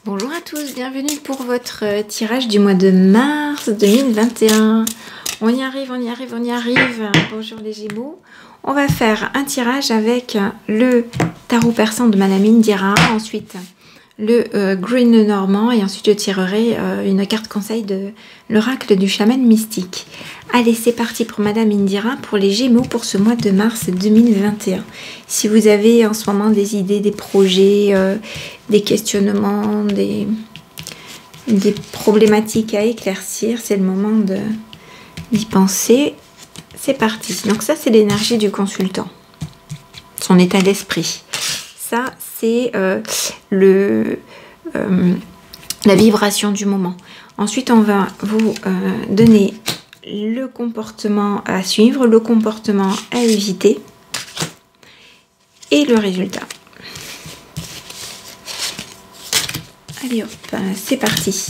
Bonjour à tous, bienvenue pour votre tirage du mois de mars 2021. On y arrive, on y arrive, on y arrive. Bonjour les Gémeaux. On va faire un tirage avec le tarot persan de Madame Indira, ensuite le Green Normand et ensuite je tirerai une carte conseil de l'oracle du chaman mystique. Allez, c'est parti pour Madame Indira, pour les Gémeaux pour ce mois de mars 2021. Si vous avez en ce moment des idées, des projets, des questionnements, des problématiques à éclaircir, c'est le moment d'y penser. C'est parti. Donc ça, c'est l'énergie du consultant, son état d'esprit. Ça, c'est la vibration du moment. Ensuite, on va vous donner le comportement à suivre, le comportement à éviter et le résultat. Allez hop, c'est parti.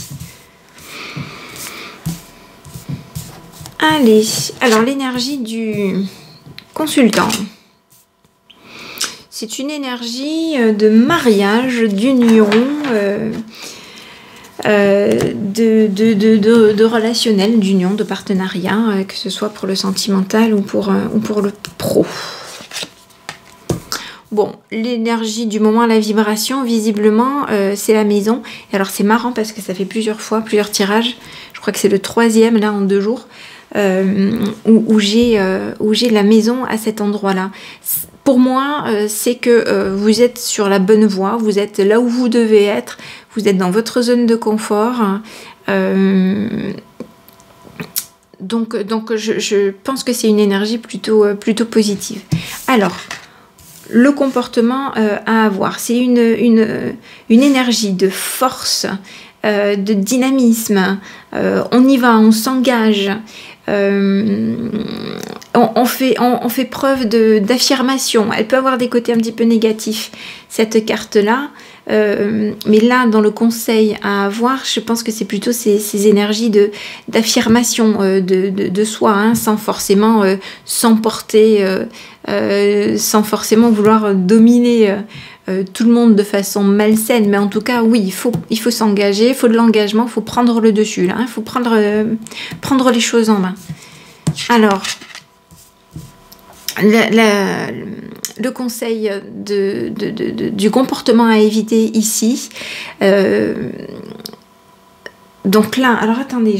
Allez, alors l'énergie du consultant. C'est une énergie de mariage, d'union, de relationnel, d'union, de partenariat, que ce soit pour le sentimental ou pour le pro. Bon, l'énergie du moment, la vibration, visiblement, c'est la maison. Et alors c'est marrant parce que ça fait plusieurs fois, plusieurs tirages. Je crois que c'est le 3e là en 2 jours. Où j'ai la maison à cet endroit-là. Pour moi, c'est que vous êtes sur la bonne voie, vous êtes là où vous devez être, vous êtes dans votre zone de confort. Donc je pense que c'est une énergie plutôt positive. Alors, le comportement à avoir, c'est une énergie de force, de dynamisme. On y va, on s'engage. On fait preuve d'affirmation. Elle peut avoir des côtés un petit peu négatifs, cette carte-là. Mais là, dans le conseil à avoir, je pense que c'est plutôt ces énergies d'affirmation de soi, hein, sans forcément s'emporter, sans forcément vouloir dominer tout le monde de façon malsaine. Mais en tout cas, oui, il faut s'engager, il faut de l'engagement, il faut prendre le dessus, là, il faut prendre les choses en main. Alors, le conseil du comportement à éviter ici. Donc là, alors attendez,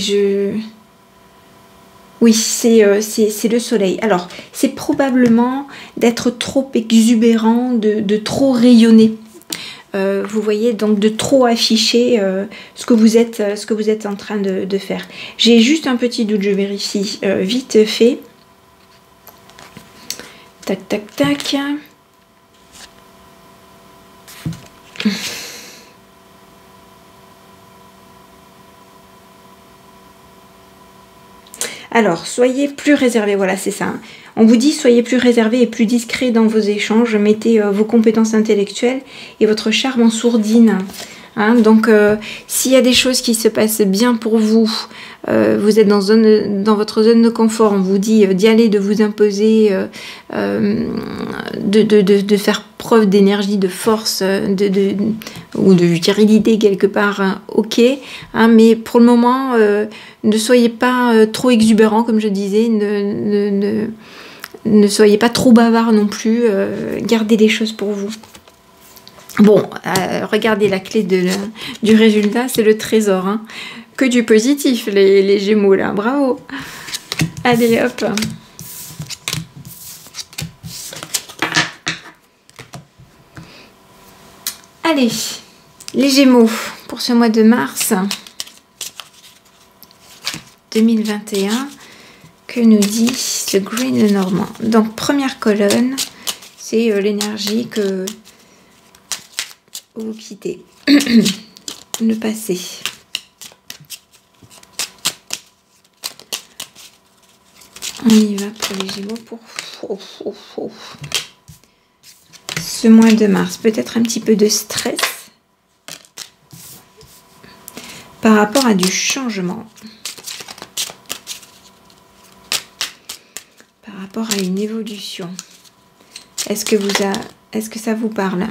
oui, c'est le soleil. Alors, c'est probablement d'être trop exubérant, de trop rayonner. Vous voyez, donc de trop afficher ce que vous êtes en train de faire. J'ai juste un petit doute, je vérifie vite fait. Tac, tac, tac. Alors, soyez plus réservé, voilà, c'est ça. On vous dit, soyez plus réservé et plus discret dans vos échanges. Mettez vos compétences intellectuelles et votre charme en sourdine. Hein, donc, s'il y a des choses qui se passent bien pour vous, vous êtes dans votre zone de confort, on vous dit d'y aller, de vous imposer, de faire preuve d'énergie, de force, ou de virilité quelque part, hein, ok. Hein, mais pour le moment, ne soyez pas trop exubérant, comme je disais, ne soyez pas trop bavard non plus, gardez les choses pour vous. Bon, regardez la clé du résultat, c'est le trésor. Hein. Que du positif, les Gémeaux, là. Bravo. Allez, hop. Allez, les Gémeaux, pour ce mois de mars 2021, que nous dit ce Green Normand? Donc, première colonne, c'est l'énergie que vous quittez, le passé. On y va pour les Gémeaux pour ce mois de mars. Peut-être un petit peu de stress par rapport à du changement, par rapport à une évolution. Est-ce que ça vous parle?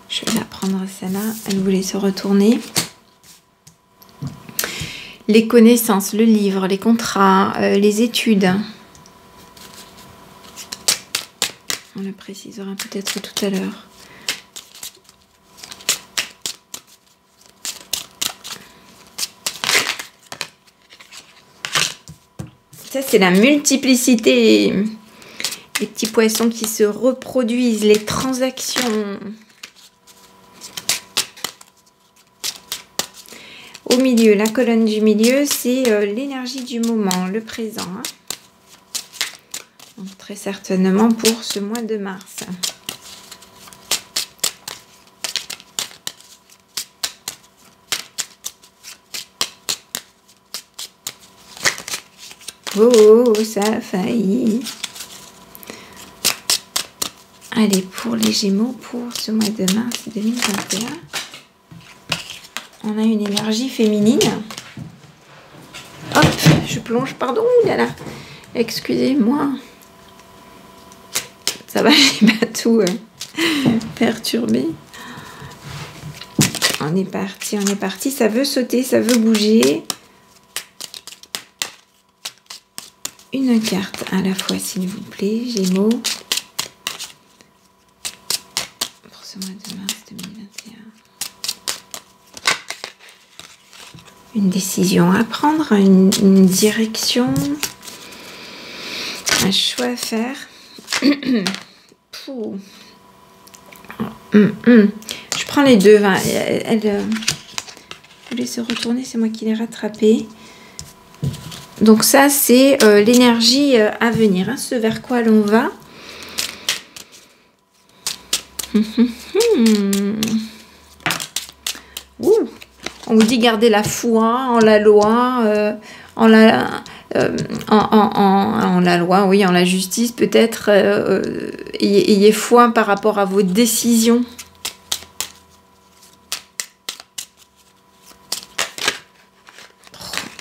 Je vais la prendre celle-là. Elle voulait se retourner. Les connaissances, le livre, les contrats, les études. On le précisera peut-être tout à l'heure. Ça, c'est la multiplicité. Les petits poissons qui se reproduisent, les transactions. Au milieu, la colonne du milieu, c'est l'énergie du moment, le présent. Hein. Donc, très certainement pour ce mois de mars. Oh, ça a failli. Allez, pour les Gémeaux, pour ce mois de mars 2021, on a une énergie féminine. Hop, je plonge, pardon, là là. Excusez-moi. Ça va, j'ai pas tout perturbé. On est parti. Ça veut sauter, ça veut bouger. Une carte à la fois, s'il vous plaît, Gémeaux. Pour ce mois de mars 2021. Une décision à prendre, une direction, un choix à faire. Je prends les deux. Elle voulait se retourner, c'est moi qui l'ai rattrapée. Donc ça, c'est l'énergie à venir, hein, ce vers quoi l'on va. On vous dit garder la foi en la loi, en la loi, oui, en la justice, peut-être. Ayez foi par rapport à vos décisions.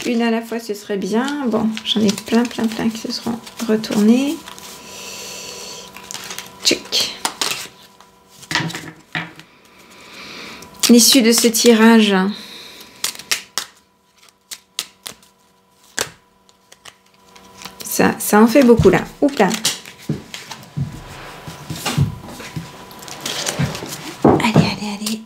Une à la fois, ce serait bien. Bon, j'en ai plein qui se seront retournés. Tchic. L'issue de ce tirage. Ça en fait beaucoup là. Oups là. Allez.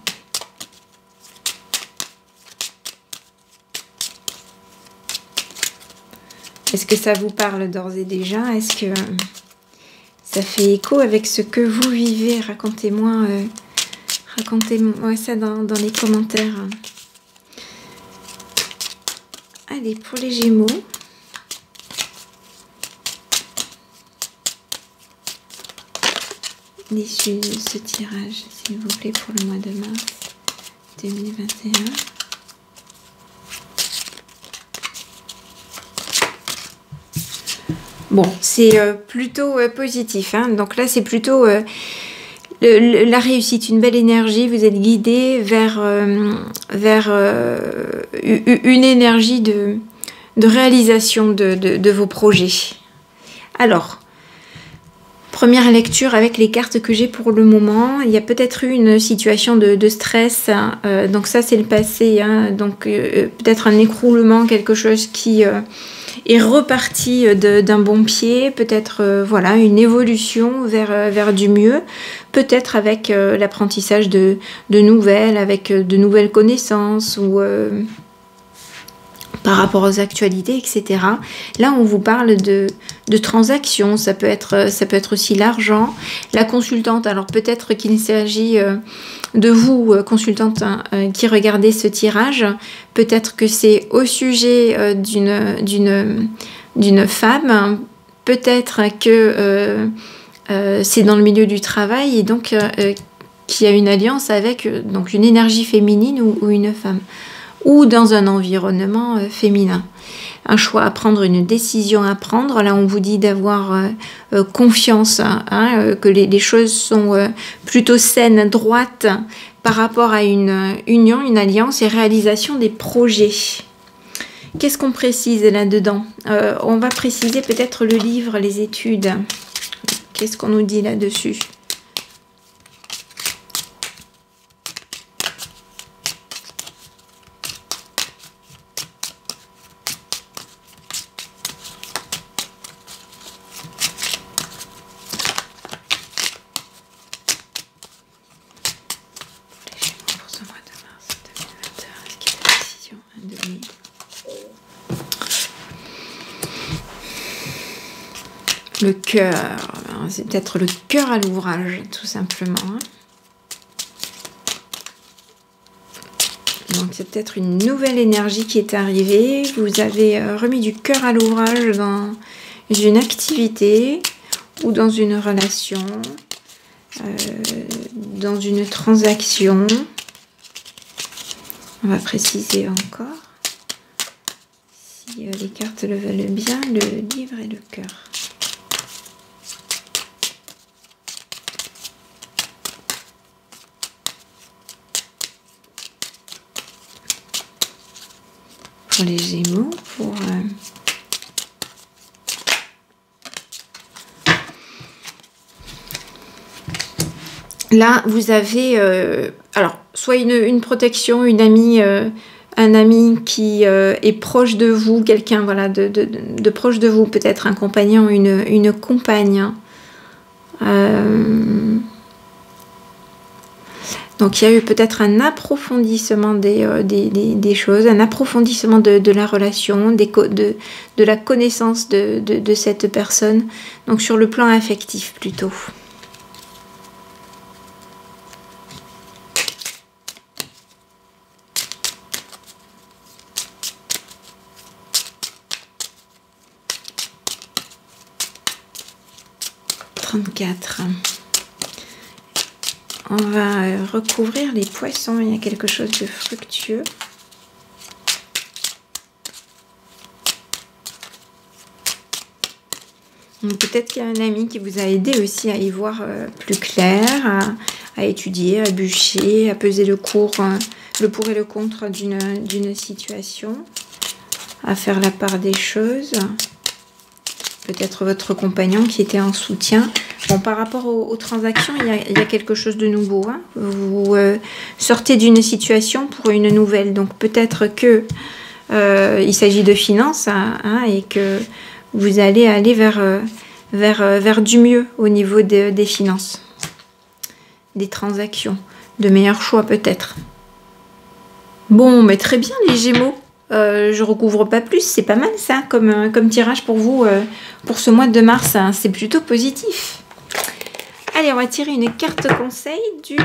Est-ce que ça vous parle d'ores et déjà? Est-ce que ça fait écho avec ce que vous vivez? Racontez-moi ça dans les commentaires. Allez, pour les Gémeaux. L'issue de ce tirage, s'il vous plaît, pour le mois de mars 2021. Bon, c'est plutôt positif. Hein. Donc là, c'est plutôt la réussite, une belle énergie. Vous êtes guidé vers une énergie de réalisation de vos projets. Alors, première lecture avec les cartes que j'ai pour le moment. Il y a peut-être eu une situation de stress. Donc ça, c'est le passé. Hein. Donc peut-être un écroulement, quelque chose qui est reparti d'un bon pied. Peut-être voilà, une évolution vers du mieux. Peut-être avec l'apprentissage de nouvelles, avec de nouvelles connaissances ou... par rapport aux actualités, etc. Là, on vous parle de transactions, ça peut être aussi l'argent. La consultante, alors peut-être qu'il s'agit de vous, consultante, qui regardez ce tirage. Peut-être que c'est au sujet d'une femme. Peut-être que c'est dans le milieu du travail et donc qu'il y a une alliance avec donc une énergie féminine ou une femme. Ou dans un environnement féminin. Un choix à prendre, une décision à prendre. Là, on vous dit d'avoir confiance, hein, que les choses sont plutôt saines, droites, par rapport à une union, une alliance et réalisation des projets. Qu'est-ce qu'on précise là-dedans? On va préciser peut-être le livre, les études. Qu'est-ce qu'on nous dit là-dessus? de mai. Le cœur, c'est peut-être le cœur à l'ouvrage, tout simplement. Donc c'est peut-être une nouvelle énergie qui est arrivée. Vous avez remis du cœur à l'ouvrage dans une activité ou dans une relation, dans une transaction. On va préciser encore. Si les cartes le veulent bien, le livre et le cœur. Pour les Gémeaux, pour là vous avez alors soit une protection, une amie, un ami qui est proche de vous, quelqu'un voilà de proche de vous, peut-être un compagnon, une compagne. Donc il y a eu peut-être un approfondissement des choses, un approfondissement de la relation, de la connaissance de cette personne, donc sur le plan affectif plutôt. On va recouvrir les poissons, il y a quelque chose de fructueux. Peut-être qu'il y a un ami qui vous a aidé aussi à y voir plus clair, à étudier, à bûcher, à peser le pour et le contre d'une situation, à faire la part des choses. Peut-être votre compagnon qui était en soutien. Bon, par rapport aux transactions, il y a quelque chose de nouveau. Hein. Vous sortez d'une situation pour une nouvelle. Donc peut-être que il s'agit de finances hein, et que vous allez aller vers du mieux au niveau des finances, des transactions, de meilleurs choix peut-être. Bon, mais très bien les Gémeaux. Je recouvre pas plus, c'est pas mal ça comme tirage pour vous pour ce mois de mars, hein, c'est plutôt positif. Allez, on va tirer une carte conseil du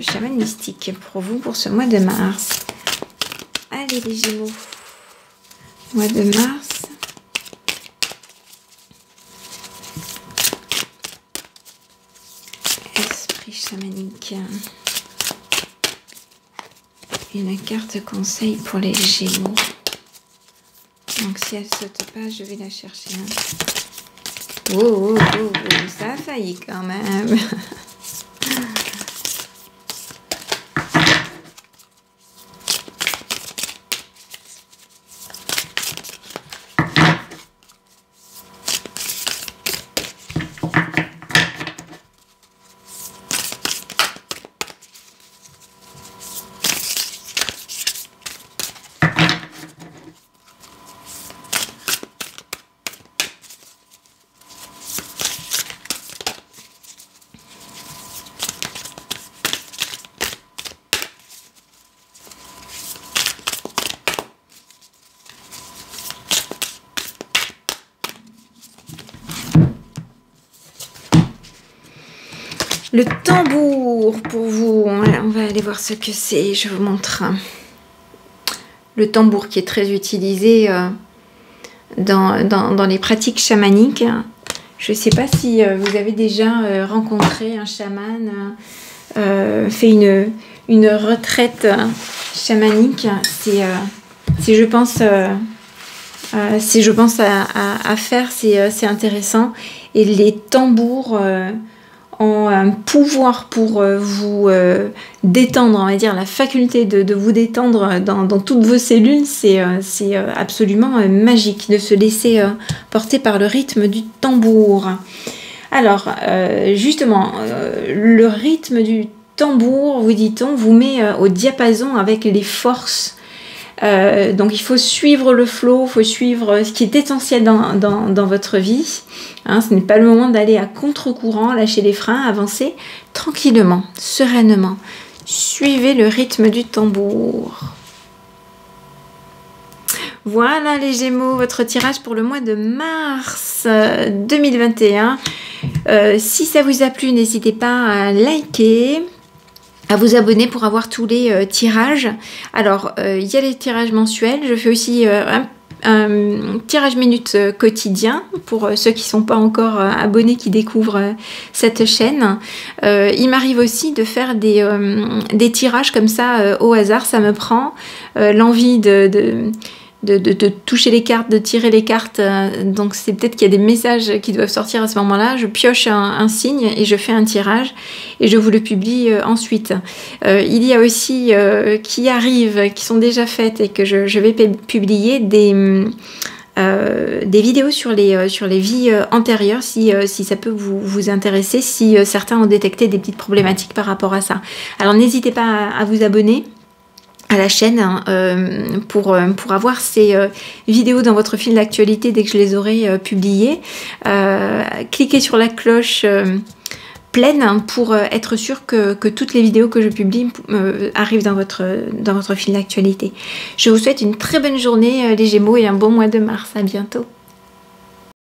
chaman mystique pour vous pour ce mois de mars. Allez les Gémeaux, mois de mars. Esprit chamanique. Une carte conseil pour les Gémeaux. Donc si elle saute pas, je vais la chercher. Hein. Oh, ça a failli quand même. Le tambour pour vous, on va aller voir ce que c'est, je vous montre. Le tambour qui est très utilisé dans les pratiques chamaniques. Je ne sais pas si vous avez déjà rencontré un chaman, fait une retraite chamanique. Si je pense à faire, c'est intéressant. Et les tambours ont un pouvoir pour vous détendre, on va dire, la faculté de vous détendre dans toutes vos cellules, c'est absolument magique de se laisser porter par le rythme du tambour. Alors, justement, le rythme du tambour, vous dit-on, vous met au diapason avec les forces. Donc il faut suivre le flow, il faut suivre ce qui est essentiel dans votre vie. Hein, ce n'est pas le moment d'aller à contre-courant, lâcher les freins, avancer tranquillement, sereinement. Suivez le rythme du tambour. Voilà les Gémeaux, votre tirage pour le mois de mars 2021. Si ça vous a plu, n'hésitez pas à liker, à vous abonner pour avoir tous les tirages. Alors, il y a les tirages mensuels. Je fais aussi un tirage minute quotidien pour ceux qui ne sont pas encore abonnés, qui découvrent cette chaîne. Il m'arrive aussi de faire des tirages comme ça au hasard. Ça me prend l'envie de toucher les cartes, de tirer les cartes, donc c'est peut-être qu'il y a des messages qui doivent sortir à ce moment-là. Je pioche un signe et je fais un tirage et je vous le publie ensuite. Il y a aussi qui arrivent, qui sont déjà faites et que je vais publier des vidéos sur les vies antérieures si ça peut vous intéresser, si certains ont détecté des petites problématiques par rapport à ça. Alors n'hésitez pas à vous abonner à la chaîne pour avoir ces vidéos dans votre fil d'actualité dès que je les aurai publiées. Cliquez sur la cloche pleine pour être sûr que toutes les vidéos que je publie arrivent dans votre fil d'actualité. Je vous souhaite une très bonne journée les Gémeaux et un bon mois de mars. À bientôt.